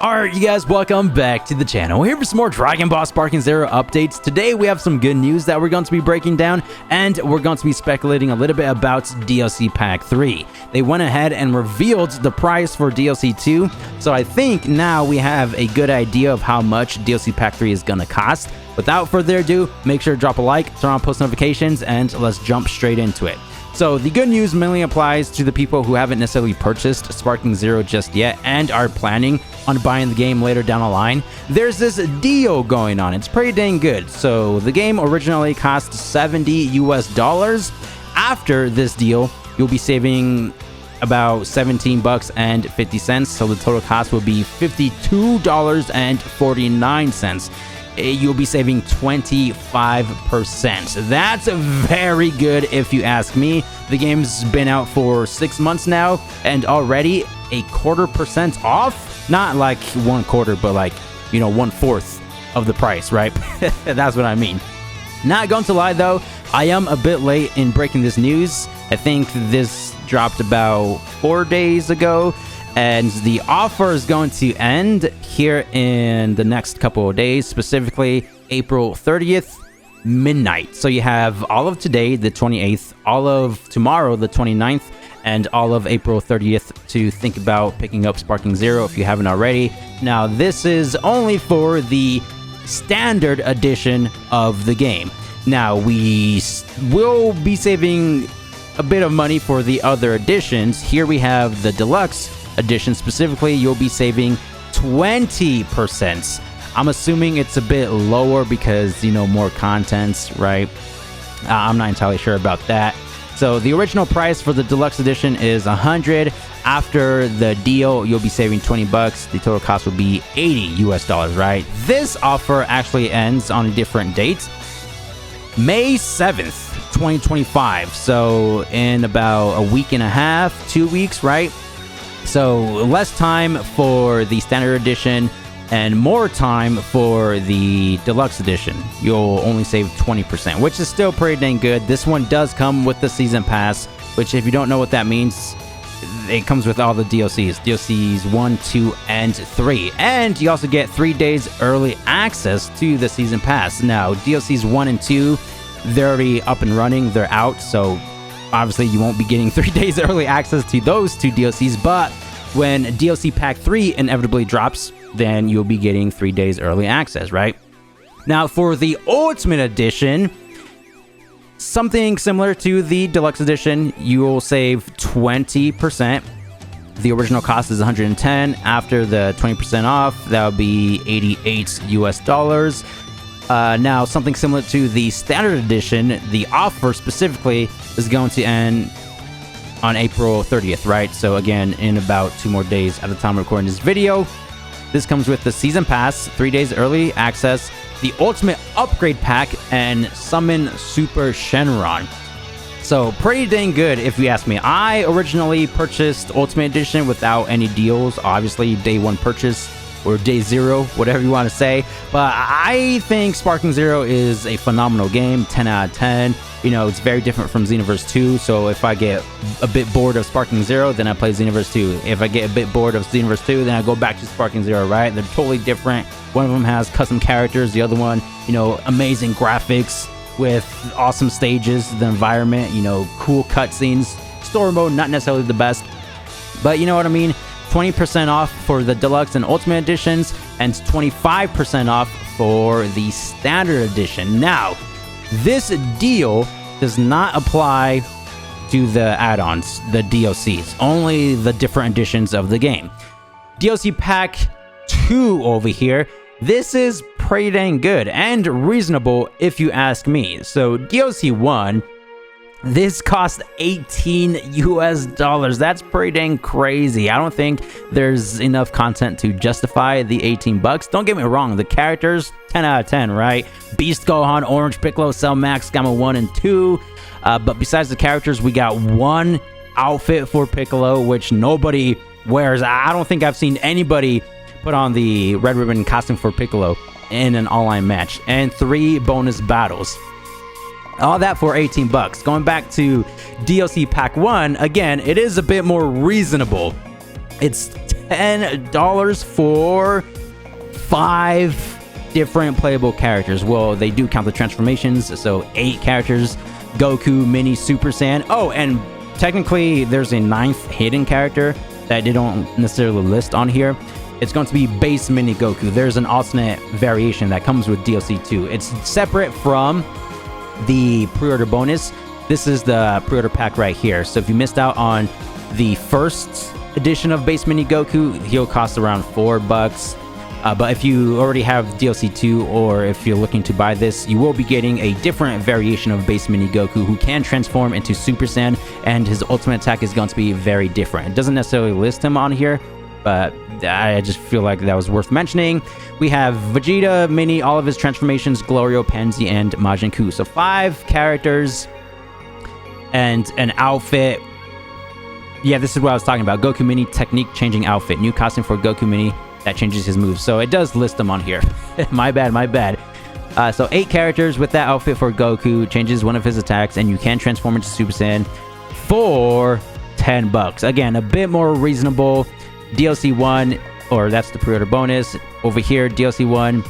Alright, you guys, welcome back to the channel. We're here for some more Dragon Ball Sparking Zero updates. Today we have some good news that we're going to be breaking down, and we're going to be speculating a little bit about DLC Pack 3. They went ahead and revealed the price for DLC 2, so I think now we have a good idea of how much DLC Pack 3 is going to cost. Without further ado, make sure to drop a like, turn on post notifications, and let's jump straight into it. So the good news mainly applies to the people who haven't necessarily purchased Sparking Zero just yet and are planning on buying the game later down the line. There's this deal going on. It's pretty dang good. So the game originally cost $70 US. After this deal, you'll be saving about $17.50. So the total cost will be $52.49. You'll be saving 25%. That's very good if you ask me. The game's been out for 6 months now, and already a 1/4% off. Not like 1/4, but like, you know, 1/4 of the price, right? That's what I mean. Not going to lie though, I am a bit late in breaking this news. I think this dropped about 4 days ago. And the offer is going to end here in the next couple of days, specifically April 30th, midnight. So you have all of today, the 28th, all of tomorrow, the 29th, and all of April 30th to think about picking up Sparking Zero if you haven't already. Now, this is only for the standard edition of the game. Now, we will be saving a bit of money for the other editions. Here we have the deluxe edition. Specifically, you'll be saving 20%. I'm assuming it's a bit lower because, you know, more contents, right? I'm not entirely sure about that. So the original price for the deluxe edition is $100. After the deal, you'll be saving $20. The total cost will be $80 US, right? This offer actually ends on a different date, May 7th, 2025. So in about a week and a half, 2 weeks, right? So less time for the standard edition and more time for the deluxe edition. You'll only save 20%, which is still pretty dang good. This one does come with the season pass, which if you don't know what that means, it comes with all the DLCs. DLCs 1, 2, and 3. And you also get 3 days early access to the season pass. Now, DLCs 1 and 2, they're already up and running. They're out, so obviously, you won't be getting 3 days early access to those two DLCs, but when DLC Pack 3 inevitably drops, then you'll be getting 3 days early access, right? Now, for the Ultimate Edition, something similar to the Deluxe Edition, you will save 20%. The original cost is $110. After the 20% off, that would be $88 US. Now, something similar to the Standard Edition, the offer specifically is going to end on April 30th, right? So again, in about 2 more days at the time of recording this video. This comes with the Season Pass, 3 days early access, the Ultimate Upgrade Pack, and Summon Super Shenron. So pretty dang good if you ask me. I originally purchased Ultimate Edition without any deals, obviously day 1 purchase, or day 0, whatever you want to say. But I think Sparking Zero is a phenomenal game, 10 out of 10. You know, it's very different from Xenoverse 2, so if I get a bit bored of Sparking Zero, then I play Xenoverse 2. If I get a bit bored of Xenoverse 2, then I go back to Sparking Zero, right? They're totally different. One of them has custom characters, the other one, you know, amazing graphics with awesome stages, the environment, you know, cool cutscenes. Story mode, not necessarily the best, but you know what I mean? 20% off for the Deluxe and Ultimate Editions, and 25% off for the Standard Edition. Now, this deal does not apply to the add-ons, the DLCs, only the different editions of the game. DLC Pack 2 over here, this is pretty dang good and reasonable if you ask me. So DLC 1, this cost $18 US. That's pretty dang crazy. I don't think there's enough content to justify the $18. Don't get me wrong, the characters, 10 out of 10, right? Beast Gohan, Orange Piccolo, Cell Max, Gamma 1 and 2. But besides the characters, we got one outfit for Piccolo, which nobody wears. I don't think I've seen anybody put on the Red Ribbon costume for Piccolo in an online match. And 3 bonus battles. All that for $18. Going back to DLC Pack 1, again, it is a bit more reasonable. It's $10 for 5 different playable characters. Well, they do count the transformations, so 8 characters: Goku, Mini, Super Saiyan. Oh, and technically there's a 9th hidden character that they don't necessarily list on here. It's going to be base Mini Goku. There's an alternate variation that comes with DLC 2. It's separate from the pre-order bonus. This is the pre-order pack right here. So if you missed out on the first edition of base Mini Goku, he'll cost around $4. But if you already have DLC 2, or if you're looking to buy this, you will be getting a different variation of base Mini Goku who can transform into Super Saiyan, and his ultimate attack is going to be very different. It doesn't necessarily list him on here, but I just feel like that was worth mentioning. We have Vegeta, Mini, all of his transformations, Glorio, Pansy, and Majin Buu. So 5 characters and an outfit. Yeah, this is what I was talking about. Goku Mini technique changing outfit. New costume for Goku Mini that changes his moves. So it does list them on here. my bad. So 8 characters with that outfit for Goku, changes one of his attacks, and you can transform into Super Saiyan for $10. Again, a bit more reasonable. DLC 1, or that's the pre-order bonus. Over here, DLC 1,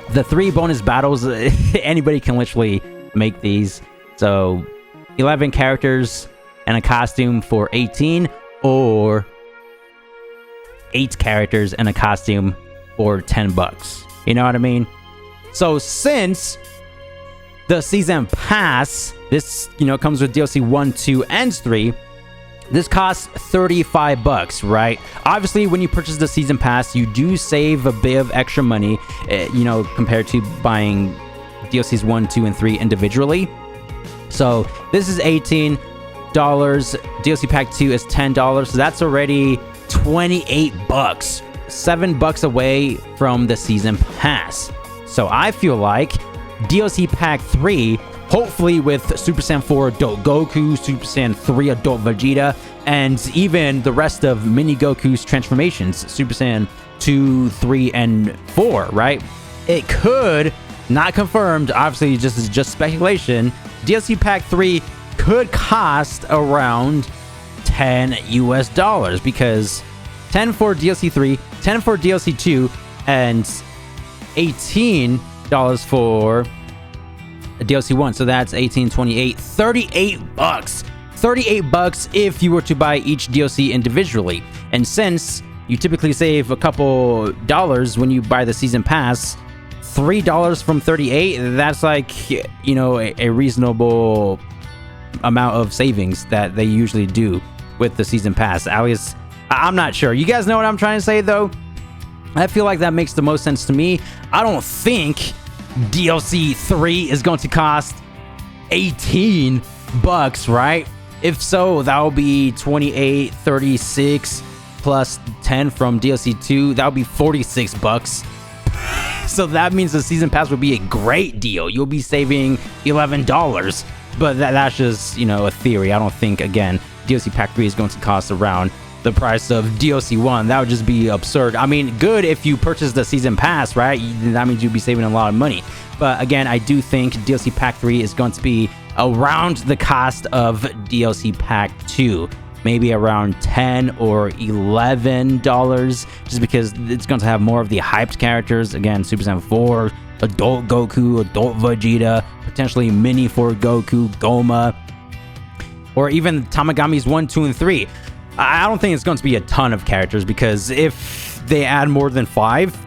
the 3 bonus battles, anybody can literally make these. So 11 characters and a costume for 18, or 8 characters and a costume for $10. You know what I mean? So since the season pass, this, comes with DLC 1, 2, and 3, this costs $35, right? Obviously, when you purchase the season pass, you do save a bit of extra money, compared to buying DLCs 1, 2, and 3 individually. So this is $18. DLC pack 2 is $10. So that's already $28. $7 away from the season pass. So I feel like DLC pack 3, hopefully with Super Saiyan 4 Adult Goku, Super Saiyan 3 Adult Vegeta, and even the rest of Mini Goku's transformations, Super Saiyan 2, 3, and 4, right? It could, not confirmed, obviously this is just speculation, DLC pack 3 could cost around $10 because 10 for DLC 3, 10 for DLC 2, and $18 for DLC 1. So that's 18, 28, $38. $38 if you were to buy each DLC individually. And since you typically save a couple dollars when you buy the season pass, $3 from 38, that's like, a reasonable amount of savings that they usually do with the season pass. At least, I'm not sure. You guys know what I'm trying to say, though? I feel like that makes the most sense to me. I don't think DLC 3 is going to cost $18, right? If so, that will be 28, 36 plus 10 from DLC 2. That would be $46. So that means the season pass would be a great deal. You'll be saving $11. But that's just, a theory. I don't think, again, DLC pack 3 is going to cost around the price of DLC 1. That would just be absurd. I mean, good if you purchase the season pass, right? That means you'd be saving a lot of money. But again, I do think DLC pack 3 is going to be around the cost of DLC pack 2. Maybe around $10 or $11, just because it's going to have more of the hyped characters. Again, Super Saiyan 4, Adult Goku, Adult Vegeta, potentially Mini for Goku, Goma, or even Tamagami's 1, 2, and 3. I don't think it's going to be a ton of characters, because if they add more than 5,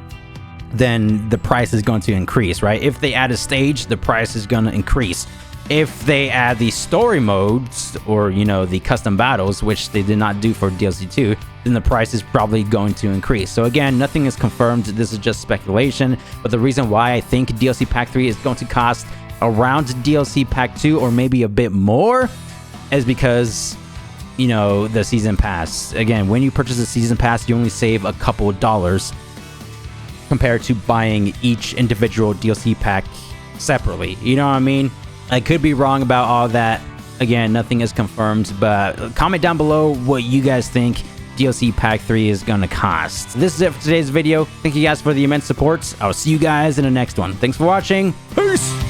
then the price is going to increase, right? If they add a stage, the price is going to increase. If they add the story modes, or, the custom battles, which they did not do for DLC 2, then the price is probably going to increase. So again, nothing is confirmed. This is just speculation. But the reason why I think DLC Pack 3 is going to cost around DLC Pack 2, or maybe a bit more, is because, the season pass. Again, when you purchase a season pass, you only save a couple of dollars compared to buying each individual DLC pack separately. You know what I mean? I could be wrong about all that. Again, nothing is confirmed, but comment down below what you guys think DLC Pack 3 is going to cost. This is it for today's video. Thank you guys for the immense support. I'll see you guys in the next one. Thanks for watching. Peace!